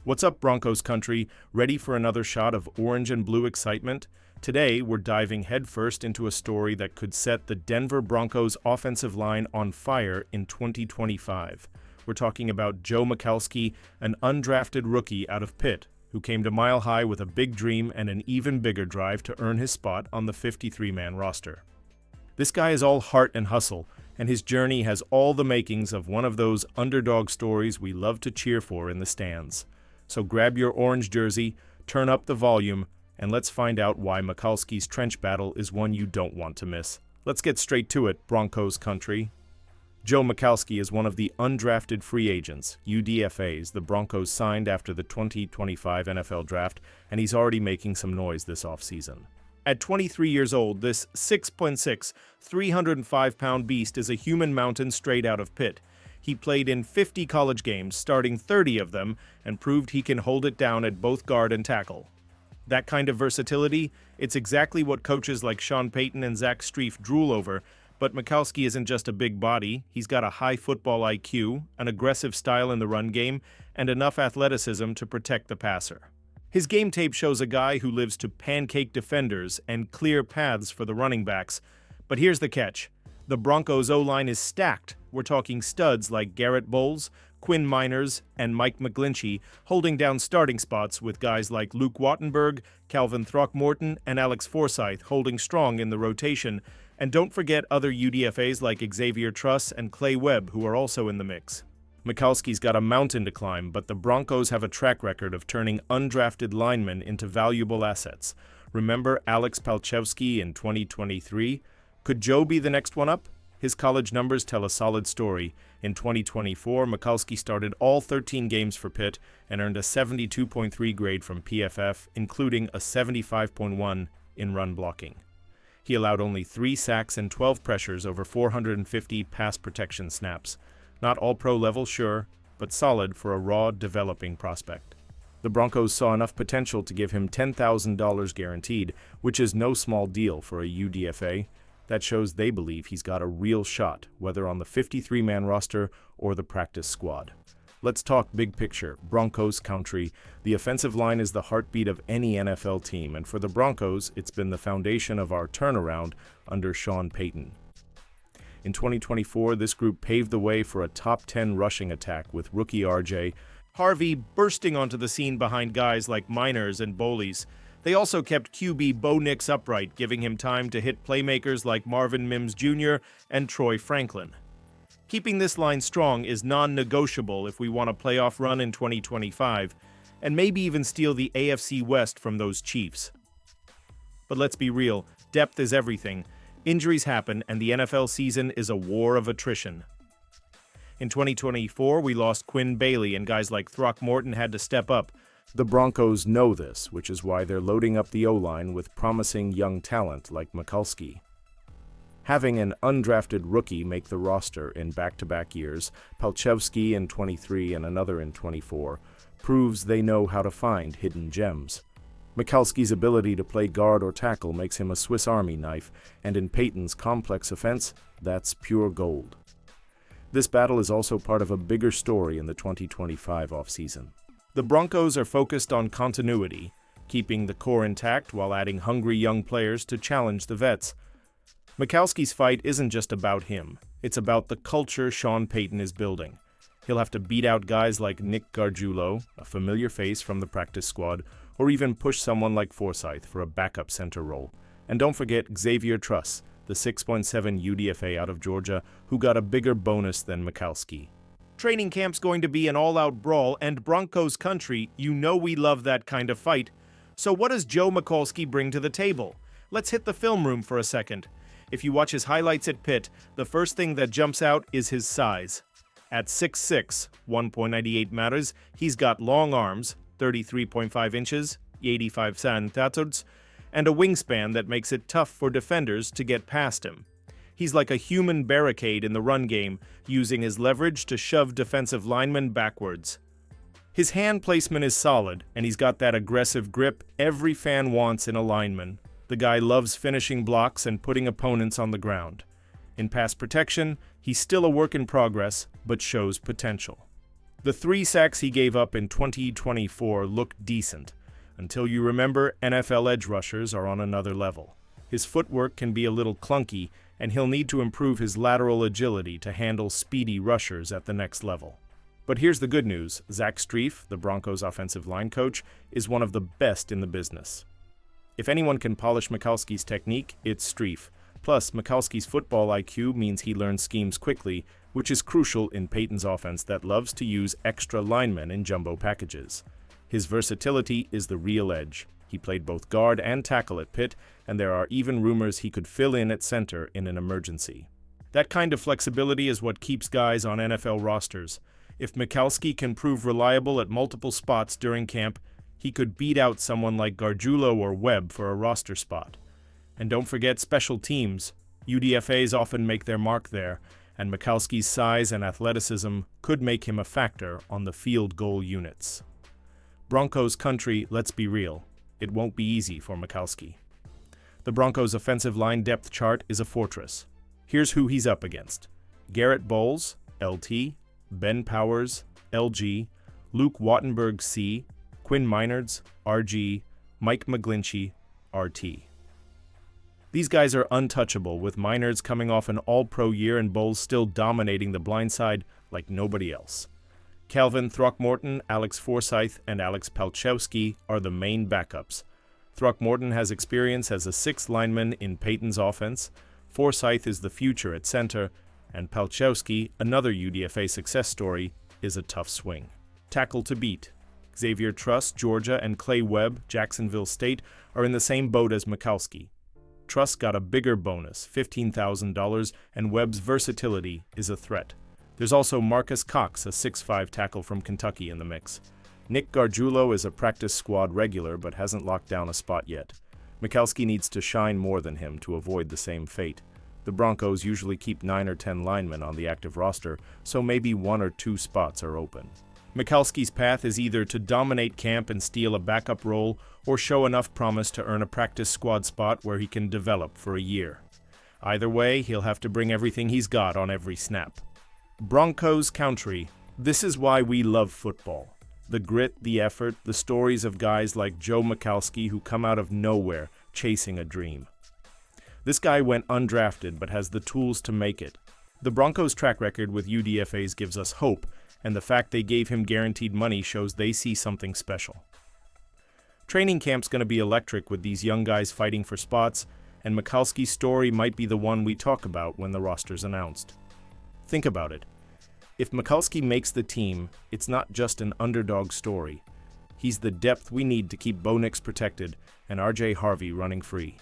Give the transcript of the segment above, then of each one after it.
What's up, Broncos country? Ready for another shot of orange and blue excitement? Today, we're diving headfirst into a story that could set the Denver Broncos offensive line on fire in 2025. We're talking about Joe Michalski, an undrafted rookie out of Pitt, who came to Mile High with a big dream and an even bigger drive to earn his spot on the 53-man roster. This guy is all heart and hustle, and his journey has all the makings of one of those underdog stories we love to cheer for in the stands. So grab your orange jersey, turn up the volume, and let's find out why Michalski's trench battle is one you don't want to miss. Let's get straight to it, Broncos country. Joe Michalski is one of the undrafted free agents, UDFAs, the Broncos signed after the 2025 NFL Draft, and he's already making some noise this offseason. At 23 years old, this 6'6", 305-pound beast is a human mountain straight out of Pitt. He played in 50 college games, starting 30 of them, and proved he can hold it down at both guard and tackle. That kind of versatility, it's exactly what coaches like Sean Payton and Zach Strief drool over, but Michalski isn't just a big body. He's got a high football IQ, an aggressive style in the run game, and enough athleticism to protect the passer. His game tape shows a guy who lives to pancake defenders and clear paths for the running backs. But here's the catch. The Broncos' O-line is stacked. We're talking studs like Garrett Bowles, Quinn Miners, and Mike Michalski holding down starting spots with guys like Luke Wattenberg, Calvin Throckmorton, and Alex Forsyth holding strong in the rotation. And don't forget other UDFAs like Xavier Truss and Clay Webb, who are also in the mix. Michalski's got a mountain to climb, but the Broncos have a track record of turning undrafted linemen into valuable assets. Remember Alex Michalski in 2023? Could Joe be the next one up? His college numbers tell a solid story. In 2024, Michalski started all 13 games for Pitt and earned a 72.3 grade from PFF, including a 75.1 in run blocking. He allowed only 3 sacks and 12 pressures over 450 pass protection snaps. Not all-pro level, sure, but solid for a raw, developing prospect. The Broncos saw enough potential to give him $10,000 guaranteed, which is no small deal for a UDFA. That shows they believe he's got a real shot, whether on the 53-man roster or the practice squad. Let's talk big picture, Broncos country. The offensive line is the heartbeat of any NFL team, and for the Broncos, it's been the foundation of our turnaround under Sean Payton. In 2024, this group paved the way for a top 10 rushing attack with rookie R.J. Harvey bursting onto the scene behind guys like Miners and Bowles. They also kept QB Bo Nix upright, giving him time to hit playmakers like Marvin Mims Jr. and Troy Franklin. Keeping this line strong is non-negotiable if we want a playoff run in 2025, and maybe even steal the AFC West from those Chiefs. But let's be real, depth is everything. Injuries happen, and the NFL season is a war of attrition. In 2024, we lost Quinn Bailey, and guys like Throckmorton had to step up. The Broncos know this, which is why they're loading up the O-line with promising young talent like Michalski. Having an undrafted rookie make the roster in back-to-back years, Michalski in 23 and another in 24, proves they know how to find hidden gems. Michalski's ability to play guard or tackle makes him a Swiss Army knife, and in Payton's complex offense, that's pure gold. This battle is also part of a bigger story in the 2025 offseason. The Broncos are focused on continuity, keeping the core intact while adding hungry young players to challenge the vets. Michalski's fight isn't just about him, it's about the culture Sean Payton is building. He'll have to beat out guys like Nick Gargiulo, a familiar face from the practice squad, or even push someone like Forsyth for a backup center role. And don't forget Xavier Truss, the 6.7 UDFA out of Georgia, who got a bigger bonus than Michalski. Training camp's going to be an all-out brawl, and Broncos country, you know we love that kind of fight. So what does Joe Michalski bring to the table? Let's hit the film room for a second. If you watch his highlights at Pitt, the first thing that jumps out is his size. At 6'6", 1.98 meters, he's got long arms, 33.5 inches, 85 centimeters, and a wingspan that makes it tough for defenders to get past him. He's like a human barricade in the run game, using his leverage to shove defensive linemen backwards. His hand placement is solid, and he's got that aggressive grip every fan wants in a lineman. The guy loves finishing blocks and putting opponents on the ground. In pass protection, he's still a work in progress, but shows potential. The 3 sacks he gave up in 2024 looked decent, until you remember NFL edge rushers are on another level. His footwork can be a little clunky, and he'll need to improve his lateral agility to handle speedy rushers at the next level. But here's the good news. Zach Strief, the Broncos' offensive line coach, is one of the best in the business. If anyone can polish Michalski's technique, it's Strief. Plus, Michalski's football IQ means he learns schemes quickly, which is crucial in Peyton's offense that loves to use extra linemen in jumbo packages. His versatility is the real edge. He played both guard and tackle at Pitt, and there are even rumors he could fill in at center in an emergency. That kind of flexibility is what keeps guys on NFL rosters. If Michalski can prove reliable at multiple spots during camp, he could beat out someone like Gargiulo or Webb for a roster spot. And don't forget special teams. UDFAs often make their mark there, and Michalski's size and athleticism could make him a factor on the field goal units. Broncos country, let's be real. It won't be easy for Michalski. The Broncos' offensive line depth chart is a fortress. Here's who he's up against. Garrett Bowles, LT, Ben Powers, LG, Luke Wattenberg, C, Quinn Meinerz, RG, Mike McGlinchey, RT. These guys are untouchable, with Meinerz coming off an all-pro year and Bowles still dominating the blind side like nobody else. Calvin Throckmorton, Alex Forsyth, and Alex Michalski are the main backups. Throckmorton has experience as a 6th lineman in Peyton's offense, Forsyth is the future at center, and Michalski, another UDFA success story, is a tough swing. Tackle to beat. Xavier Truss, Georgia, and Clay Webb, Jacksonville State, are in the same boat as Michalski. Truss got a bigger bonus, $15,000, and Webb's versatility is a threat. There's also Marcus Cox, a 6'5" tackle from Kentucky, in the mix. Nick Gargiulo is a practice squad regular but hasn't locked down a spot yet. Michalski needs to shine more than him to avoid the same fate. The Broncos usually keep 9 or 10 linemen on the active roster, so maybe 1 or 2 spots are open. Michalski's path is either to dominate camp and steal a backup role, or show enough promise to earn a practice squad spot where he can develop for a year. Either way, he'll have to bring everything he's got on every snap. Broncos country. This is why we love football. The grit, the effort, the stories of guys like Joe Michalski who come out of nowhere chasing a dream. This guy went undrafted but has the tools to make it. The Broncos' track record with UDFAs gives us hope, and the fact they gave him guaranteed money shows they see something special. Training camp's going to be electric with these young guys fighting for spots, and Michalski's story might be the one we talk about when the roster's announced. Think about it. If Michalski makes the team, it's not just an underdog story. He's the depth we need to keep Bo Nix protected and RJ Harvey running free.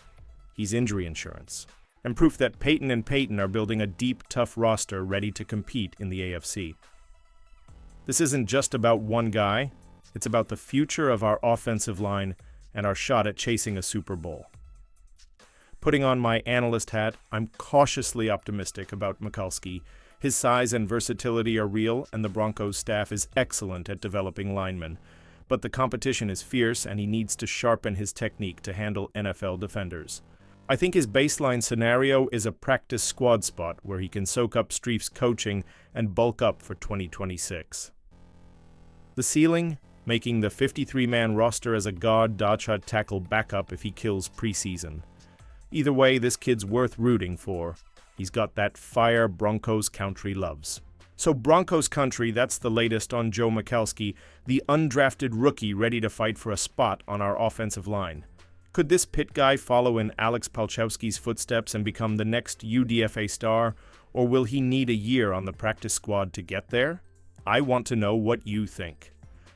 He's injury insurance, and proof that Peyton and Peyton are building a deep, tough roster ready to compete in the AFC. This isn't just about one guy, it's about the future of our offensive line and our shot at chasing a Super Bowl. Putting on my analyst hat, I'm cautiously optimistic about Michalski. His size and versatility are real, and the Broncos staff is excellent at developing linemen. But the competition is fierce, and he needs to sharpen his technique to handle NFL defenders. I think his baseline scenario is a practice squad spot where he can soak up Strief's coaching and bulk up for 2026. The ceiling? Making the 53-man roster as a guard dodge-shot tackle backup if he kills preseason. Either way, this kid's worth rooting for. He's got that fire Broncos country loves. So Broncos country, that's the latest on Joe Michalski, the undrafted rookie ready to fight for a spot on our offensive line. Could this Pitt guy follow in Alex Michalski's footsteps and become the next UDFA star, or will he need a year on the practice squad to get there? I want to know what you think.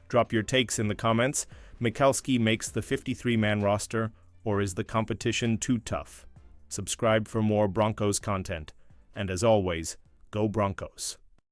Drop your takes in the comments. Michalski makes the 53-man roster, or is the competition too tough? Subscribe for more Broncos content. And as always, go Broncos.